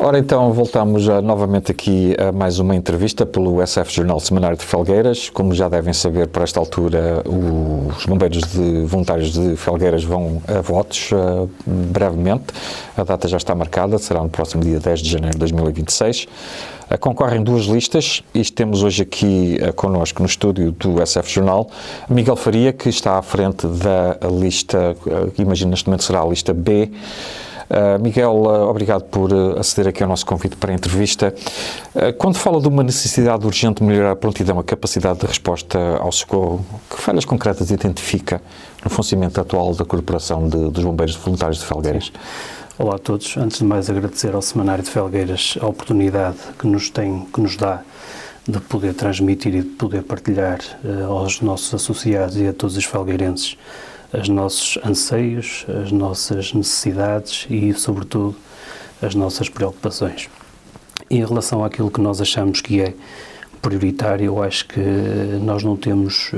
Ora então, voltamos novamente aqui a mais uma entrevista pelo SF Jornal Semanário de Felgueiras. Como já devem saber, por esta altura, os bombeiros voluntários de Felgueiras vão a votos brevemente. A data já está marcada, será no próximo dia 10 de janeiro de 2026. Concorrem duas listas e temos hoje aqui connosco no estúdio do SF Jornal Miguel Faria, que está à frente da lista, que imagino neste momento será a lista B. Miguel, obrigado por aceder aqui ao nosso convite para a entrevista. Quando fala de uma necessidade urgente de melhorar a prontidão, a capacidade de resposta ao socorro, que falhas concretas identifica no funcionamento atual da Corporação dos Bombeiros Voluntários de Felgueiras? Sim. Olá a todos. Antes de mais agradecer ao Semanário de Felgueiras a oportunidade que nos dá de poder transmitir e de poder partilhar aos nossos associados e a todos os felgueirenses os nossos anseios, as nossas necessidades e, sobretudo, as nossas preocupações. Em relação àquilo que nós achamos que é prioritário, eu acho que nós não temos,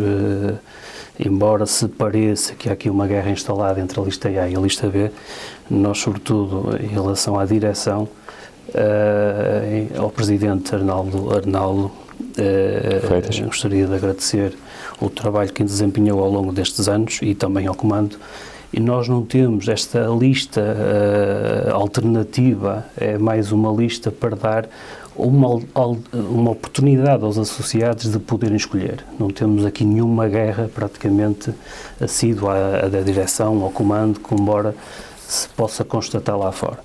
embora se pareça que há aqui uma guerra instalada entre a lista A e a lista B, nós, sobretudo, em relação à direção, ao Presidente Arnaldo, gostaria de agradecer o trabalho que desempenhou ao longo destes anos e também ao Comando. E nós não temos esta lista alternativa, é mais uma lista para dar uma oportunidade aos associados de poderem escolher. Não temos aqui nenhuma guerra praticamente assídua da direção, ao Comando, que embora se possa constatar lá fora.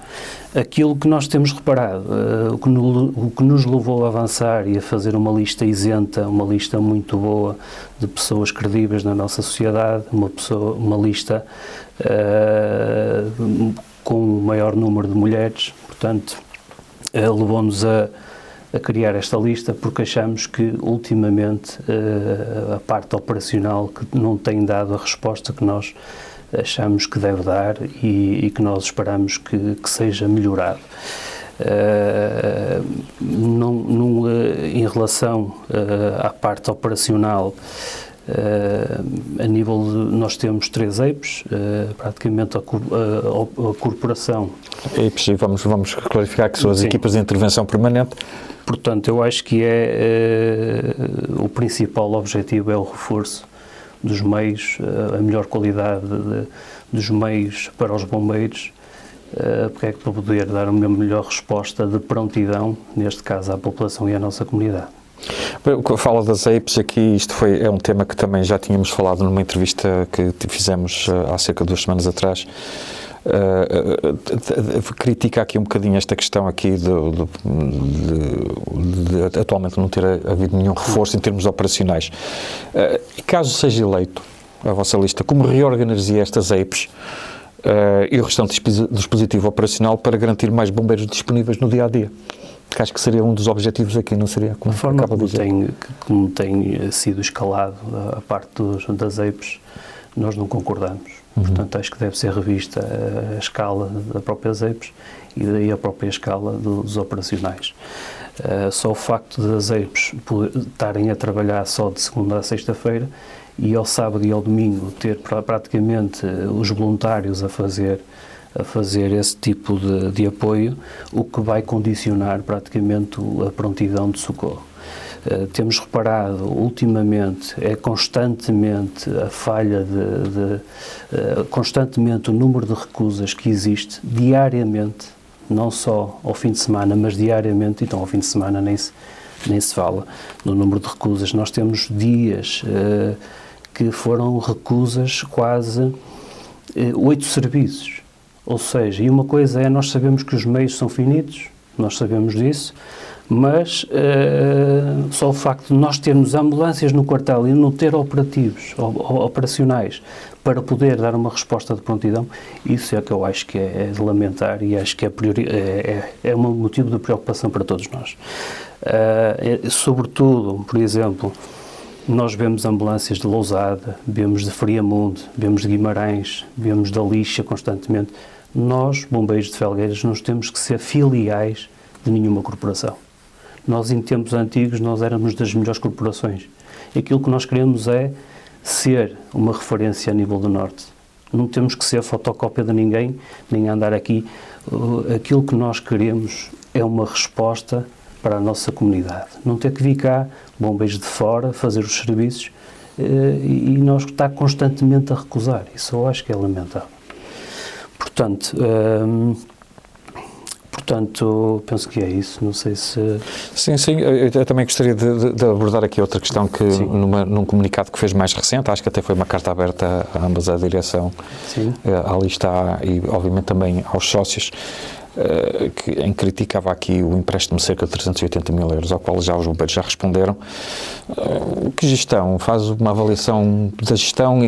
Aquilo que nós temos reparado, o que nos levou a avançar e a fazer uma lista isenta, uma lista muito boa de pessoas credíveis na nossa sociedade, uma lista com um maior número de mulheres, portanto, levou-nos a criar esta lista porque achamos que, ultimamente, a parte operacional que não tem dado a resposta que nós achamos que deve dar e que nós esperamos que seja melhorado. Em relação à parte operacional, a nível nós temos 3 EIPs, praticamente a corporação. EIPs, e vamos clarificar que são as equipas de intervenção permanente. Portanto, eu acho que o principal objetivo é o reforço dos meios, a melhor qualidade dos meios para os bombeiros, porque é que para poder dar uma melhor resposta de prontidão, neste caso à população e à nossa comunidade. Fala das EIPs aqui, é um tema que também já tínhamos falado numa entrevista que fizemos há cerca de 2 semanas atrás. Critica aqui um bocadinho esta questão aqui de atualmente não ter havido nenhum reforço em termos operacionais. E caso seja eleito a vossa lista, como reorganizaria estas EIPs e o restante dispositivo operacional para garantir mais bombeiros disponíveis no dia-a-dia? Que acho que seria um dos objetivos aqui, não seria? A forma como tem sido escalado a parte das EIPs, nós não concordamos. Portanto, acho que deve ser revista a escala da própria EIPs e daí a própria escala dos operacionais. Só o facto das EIPs estarem a trabalhar só de segunda a sexta-feira e ao sábado e ao domingo ter praticamente os voluntários a fazer esse tipo de apoio, o que vai condicionar praticamente a prontidão de socorro. Temos reparado, ultimamente, constantemente a falha constantemente o número de recusas que existe diariamente, não só ao fim de semana, mas diariamente, então ao fim de semana nem se fala no número de recusas. Nós temos dias que foram recusas quase 8 serviços, ou seja, e uma coisa é, nós sabemos que os meios são finitos, nós sabemos disso, mas só o facto de nós termos ambulâncias no quartel e não ter operacionais para poder dar uma resposta de prontidão, isso é que eu acho que é de lamentar e acho que é um motivo de preocupação para todos nós. Sobretudo, por exemplo, nós vemos ambulâncias de Lousada, vemos de Friamundo, vemos de Guimarães, vemos da Lixa constantemente. Nós, bombeiros de Felgueiras, não temos que ser filiais de nenhuma corporação. Nós, em tempos antigos, nós éramos das melhores corporações. E aquilo que nós queremos é ser uma referência a nível do Norte. Não temos que ser fotocópia de ninguém, nem andar aqui. Aquilo que nós queremos é uma resposta para a nossa comunidade. Não ter que vir cá, bombeiros de fora, fazer os serviços e nós estar constantemente a recusar. Isso eu acho que é lamentável. Portanto, penso que é isso. Não sei se... Sim, eu também gostaria de abordar aqui outra questão que num comunicado que fez mais recente, acho que até foi uma carta aberta a ambas a direção, ali está, e obviamente também aos sócios, em que criticava aqui o empréstimo de cerca de 380 mil euros, ao qual já os bombeiros já responderam. Que gestão? Faz uma avaliação da gestão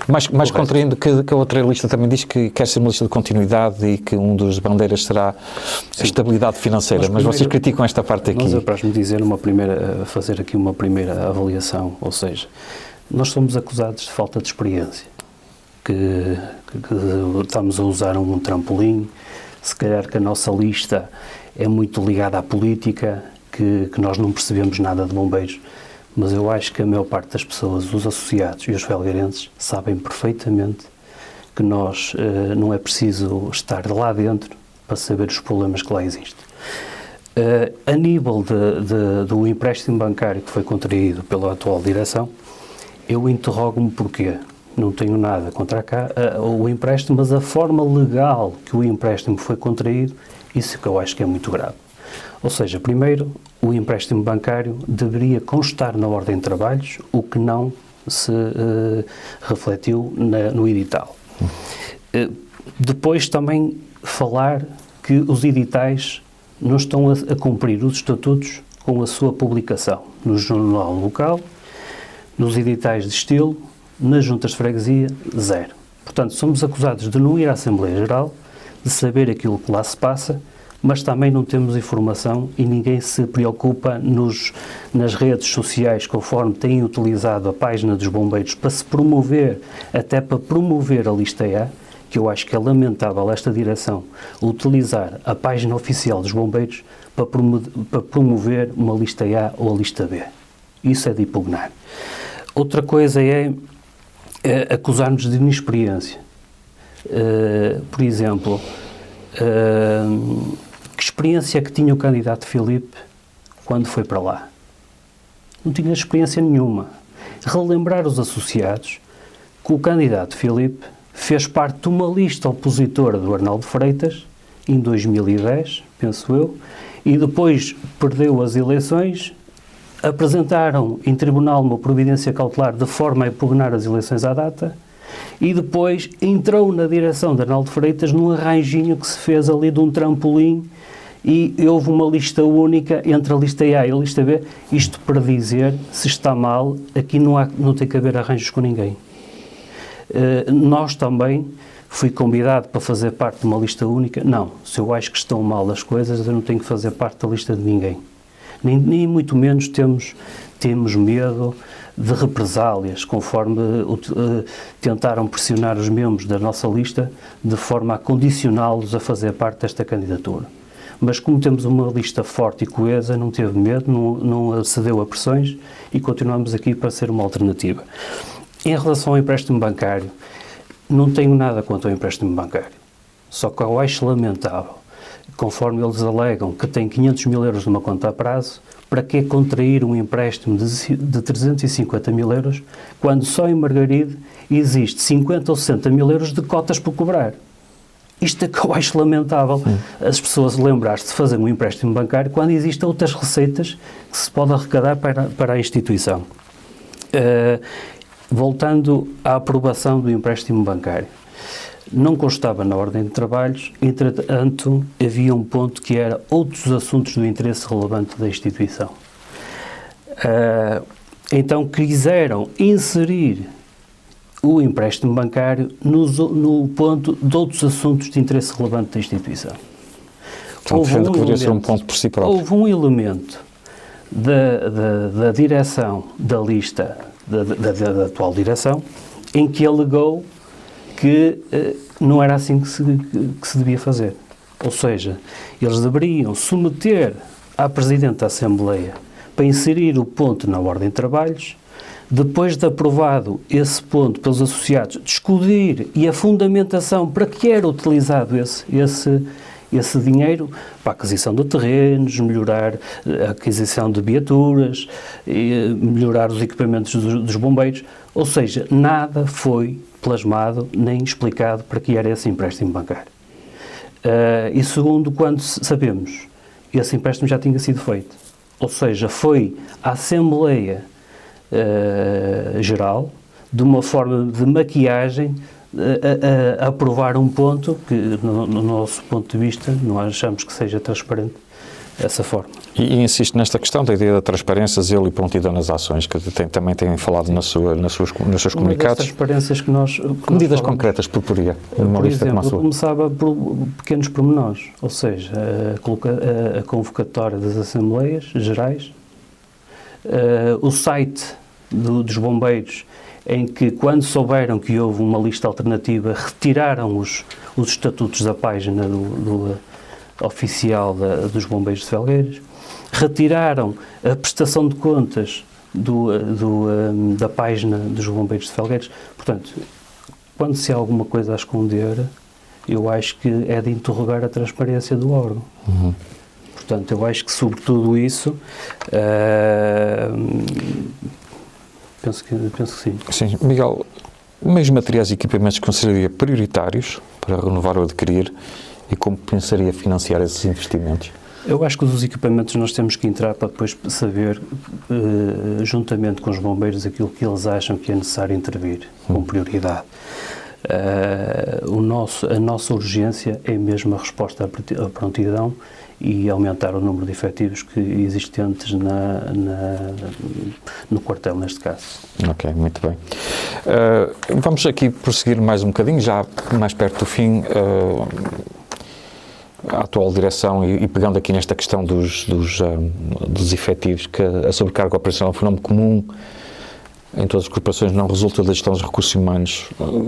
mais contraindo que a outra lista também diz que quer ser uma lista de continuidade e que um dos bandeiras será a estabilidade financeira, mas vocês criticam esta parte aqui. Nós apraz-me dizer fazer aqui uma primeira avaliação, ou seja, nós somos acusados de falta de experiência. Que estamos a usar um trampolim, se calhar que a nossa lista é muito ligada à política, que nós não percebemos nada de bombeiros, mas eu acho que a maior parte das pessoas, os associados e os felgueirenses, sabem perfeitamente que nós não é preciso estar lá dentro para saber os problemas que lá existem. A nível do empréstimo bancário que foi contraído pela atual direção, eu interrogo-me porquê. Não tenho nada contra o empréstimo, mas a forma legal que o empréstimo foi contraído, isso que eu acho que é muito grave. Ou seja, primeiro, o empréstimo bancário deveria constar na ordem de trabalhos, o que não se refletiu no edital. Depois também falar que os editais não estão a cumprir os estatutos com a sua publicação no jornal local, nos editais de estilo, nas juntas de freguesia, zero. Portanto, somos acusados de não ir à Assembleia Geral, de saber aquilo que lá se passa, mas também não temos informação e ninguém se preocupa nas redes sociais, conforme têm utilizado a página dos bombeiros para se promover, até para promover a lista A, que eu acho que é lamentável esta direção utilizar a página oficial dos bombeiros para promover uma lista A ou a lista B. Isso é de impugnar. Outra coisa é acusar-nos de inexperiência. Por exemplo, que experiência é que tinha o candidato Filipe quando foi para lá? Não tinha experiência nenhuma. Relembrar os associados que o candidato Filipe fez parte de uma lista opositora do Arnaldo Freitas em 2010, penso eu, e depois perdeu as eleições. Apresentaram em tribunal uma providência cautelar de forma a impugnar as eleições à data e depois entrou na direção de Arnaldo Freitas num arranjinho que se fez ali de um trampolim e houve uma lista única entre a lista A e a lista B. Isto para dizer, se está mal, aqui não tem que haver arranjos com ninguém. Nós também, fui convidado para fazer parte de uma lista única. Não, se eu acho que estão mal as coisas, eu não tenho que fazer parte da lista de ninguém. Nem muito menos temos medo de represálias, conforme tentaram pressionar os membros da nossa lista de forma a condicioná-los a fazer parte desta candidatura. Mas como temos uma lista forte e coesa, não teve medo, não cedeu a pressões e continuamos aqui para ser uma alternativa. Em relação ao empréstimo bancário, não tenho nada contra o empréstimo bancário, só que eu acho lamentável, conforme eles alegam que tem 500 mil euros numa conta a prazo, para que contrair um empréstimo de 350 mil euros, quando só em Margaride existe 50 ou 60 mil euros de cotas por cobrar? Isto é que eu acho lamentável, as pessoas lembrar-se de fazer um empréstimo bancário quando existem outras receitas que se pode arrecadar para a instituição. Voltando à aprovação do empréstimo bancário. Não constava na ordem de trabalhos, entretanto, havia um ponto que era outros assuntos do interesse relevante da instituição. Então, quiseram inserir o empréstimo bancário no ponto de outros assuntos de interesse relevante da instituição. Portanto, deveria ser um ponto por si próprio. Houve um elemento da direção da lista, da atual direção, em que alegou que não era assim que se devia fazer. Ou seja, eles deveriam submeter à Presidente da Assembleia para inserir o ponto na ordem de trabalhos, depois de aprovado esse ponto pelos associados, discutir e a fundamentação para que era utilizado esse dinheiro para a aquisição de terrenos, melhorar a aquisição de viaturas, melhorar os equipamentos dos bombeiros, ou seja, nada foi plasmado nem explicado para que era esse empréstimo bancário. E segundo, quando sabemos, esse empréstimo já tinha sido feito, ou seja, foi à Assembleia Geral, de uma forma de maquiagem, a aprovar um ponto que, no nosso ponto de vista, não achamos que seja transparente dessa forma. E insisto nesta questão da ideia da transparência, zelo e prontidão nas ações, que também têm falado nos seus comunicados. Uma das transparências que nós medidas concretas proporia? Por exemplo, começava por pequenos pormenores, ou seja, a convocatória das Assembleias Gerais, o site dos bombeiros, em que, quando souberam que houve uma lista alternativa, retiraram os estatutos da página oficial dos bombeiros de Felgueiras, retiraram a prestação de contas da página dos bombeiros de Felgueiras. Portanto, quando se há alguma coisa a esconder, eu acho que é de interrogar a transparência do órgão. Uhum. Portanto, eu acho que, sobre tudo isso, penso que sim. Sim. Miguel, meios materiais e equipamentos que consideraria prioritários para renovar ou adquirir, e como pensaria financiar esses investimentos? Eu acho que os equipamentos nós temos que entrar para depois saber, juntamente com os bombeiros, aquilo que eles acham que é necessário intervir, com prioridade. A nossa urgência é mesmo a resposta à prontidão e aumentar o número de efetivos existentes no quartel, neste caso. Ok, muito bem. Vamos aqui prosseguir mais um bocadinho, já mais perto do fim. A atual direção, e pegando aqui nesta questão dos efetivos, que a sobrecarga operacional é um fenómeno comum em todas as corporações, não resulta da gestão dos recursos humanos.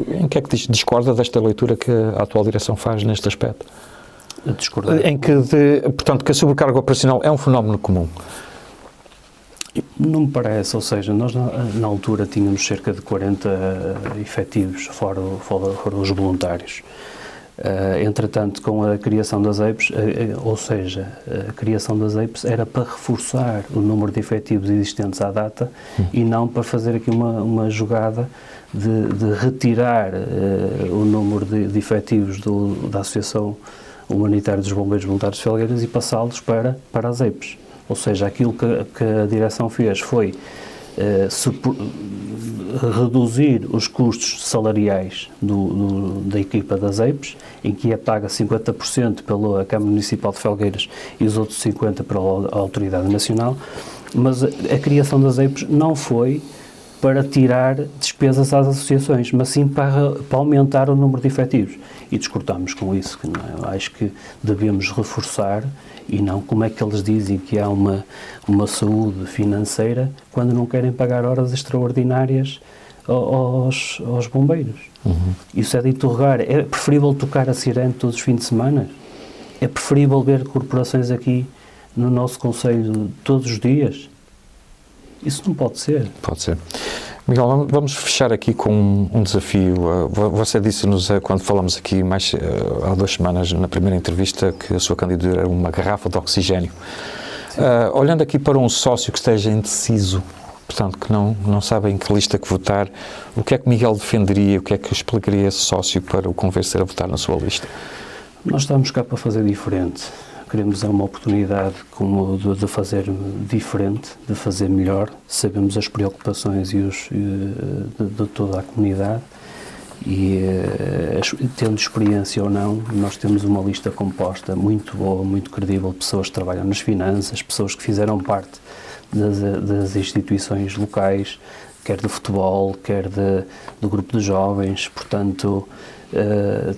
Em que é que discorda desta leitura que a atual direção faz neste aspecto? Discordar. Portanto, que a sobrecarga operacional é um fenómeno comum. Não me parece, ou seja, nós na altura tínhamos cerca de 40 efetivos, fora os voluntários. Entretanto, com a criação das EIPs, ou seja, a criação das EIPs era para reforçar o número de efetivos existentes à data e não para fazer aqui uma jogada de retirar o número de efetivos da Associação Humanitária dos Bombeiros Voluntários de Felgueiras e passá-los para as EIPs. Ou seja, aquilo que a direção fez foi reduzir os custos salariais da equipa das EIPs, em que é paga 50% pela Câmara Municipal de Felgueiras e os outros 50% pela Autoridade Nacional, mas a criação das EIPs não foi para tirar despesas às associações, mas sim para aumentar o número de efetivos. E discordamos com isso, que não, acho que devemos reforçar, e não como é que eles dizem que há uma saúde financeira quando não querem pagar horas extraordinárias aos bombeiros. Uhum. Isso é de interrogar. É preferível tocar a sirene todos os fins de semana? É preferível ver corporações aqui no nosso concelho todos os dias? Isso não pode ser. Pode ser. Miguel, vamos fechar aqui com um desafio. Você disse-nos, quando falamos aqui há 2 semanas, na primeira entrevista, que a sua candidatura era uma garrafa de oxigênio. Olhando aqui para um sócio que esteja indeciso, portanto, que não sabe em que lista que votar, o que é que Miguel defenderia, o que é que explicaria esse sócio para o convencer a votar na sua lista? Nós estamos cá para fazer diferente. Queremos dar uma oportunidade de fazer diferente, de fazer melhor. Sabemos as preocupações de toda a comunidade e, tendo experiência ou não, nós temos uma lista composta muito boa, muito credível, pessoas que trabalham nas finanças, pessoas que fizeram parte das instituições locais, quer de futebol, quer do grupo de jovens, portanto...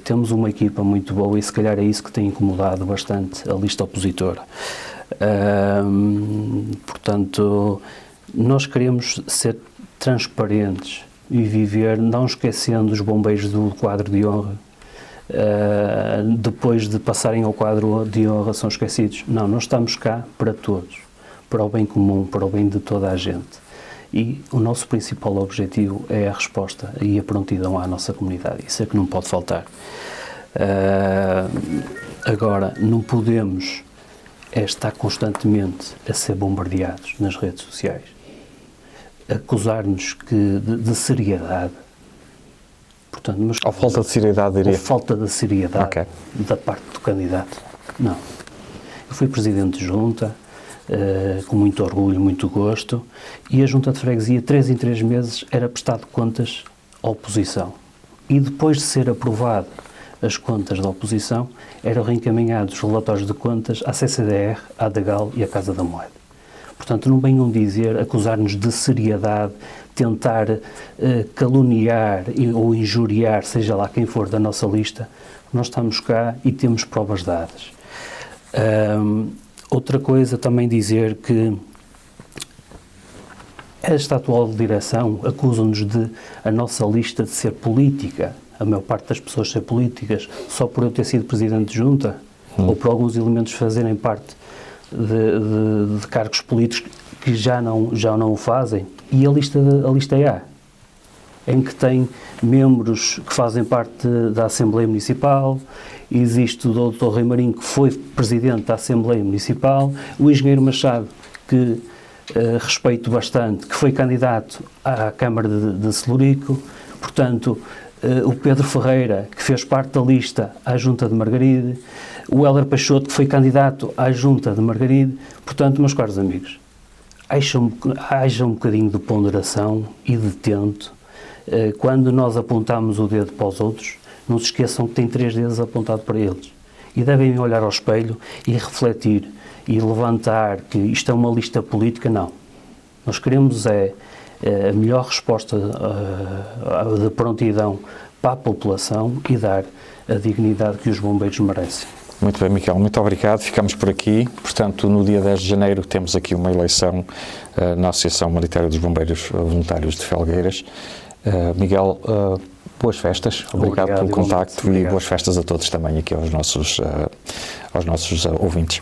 temos uma equipa muito boa e se calhar é isso que tem incomodado bastante a lista opositora. Portanto, nós queremos ser transparentes e viver, não esquecendo os bombeiros do quadro de honra. Depois de passarem ao quadro de honra são esquecidos. Não, nós estamos cá para todos, para o bem comum, para o bem de toda a gente. E o nosso principal objetivo é a resposta e a prontidão à nossa comunidade. Isso é que não pode faltar. Agora, não podemos estar constantemente a ser bombardeados nas redes sociais, acusar-nos de seriedade. Portanto, mas, Ou falta de seriedade, diria. ou falta de seriedade Ok. da parte do candidato. Não. Eu fui presidente de junta, com muito orgulho, muito gosto, e a junta de freguesia, 3 em 3 meses, era prestado contas à oposição. E depois de ser aprovado as contas da oposição, eram reencaminhados os relatórios de contas à CCDR, à Dagal e à Casa da Moeda. Portanto, não venham dizer, acusar-nos de seriedade, tentar caluniar ou injuriar, seja lá quem for da nossa lista. Nós estamos cá e temos provas dadas. Outra coisa também dizer que esta atual direção acusam-nos de a nossa lista de ser política, a maior parte das pessoas ser políticas, só por eu ter sido presidente de junta, ou por alguns elementos fazerem parte de cargos políticos que já não o fazem. E a lista A, em que tem membros que fazem parte da Assembleia Municipal, existe o Dr. Rui Marinho, que foi presidente da Assembleia Municipal, o engenheiro Machado, que respeito bastante, que foi candidato à Câmara de Celurico, portanto, o Pedro Ferreira, que fez parte da lista à Junta de Margaride, o Héler Peixoto, que foi candidato à Junta de Margaride. Portanto, meus caros amigos, haja um bocadinho de ponderação e de tento. Quando nós apontamos o dedo para os outros, não se esqueçam que têm 3 dedos apontados para eles. E devem olhar ao espelho e refletir e levantar que isto é uma lista política. Não. Nós queremos a melhor resposta de prontidão para a população e dar a dignidade que os bombeiros merecem. Muito bem, Miguel, muito obrigado. Ficamos por aqui. Portanto, no dia 10 de janeiro temos aqui uma eleição na Associação Humanitária dos Bombeiros Voluntários de Felgueiras. Miguel, boas festas. Obrigado pelo contacto e boas festas a todos também aqui aos nossos ouvintes.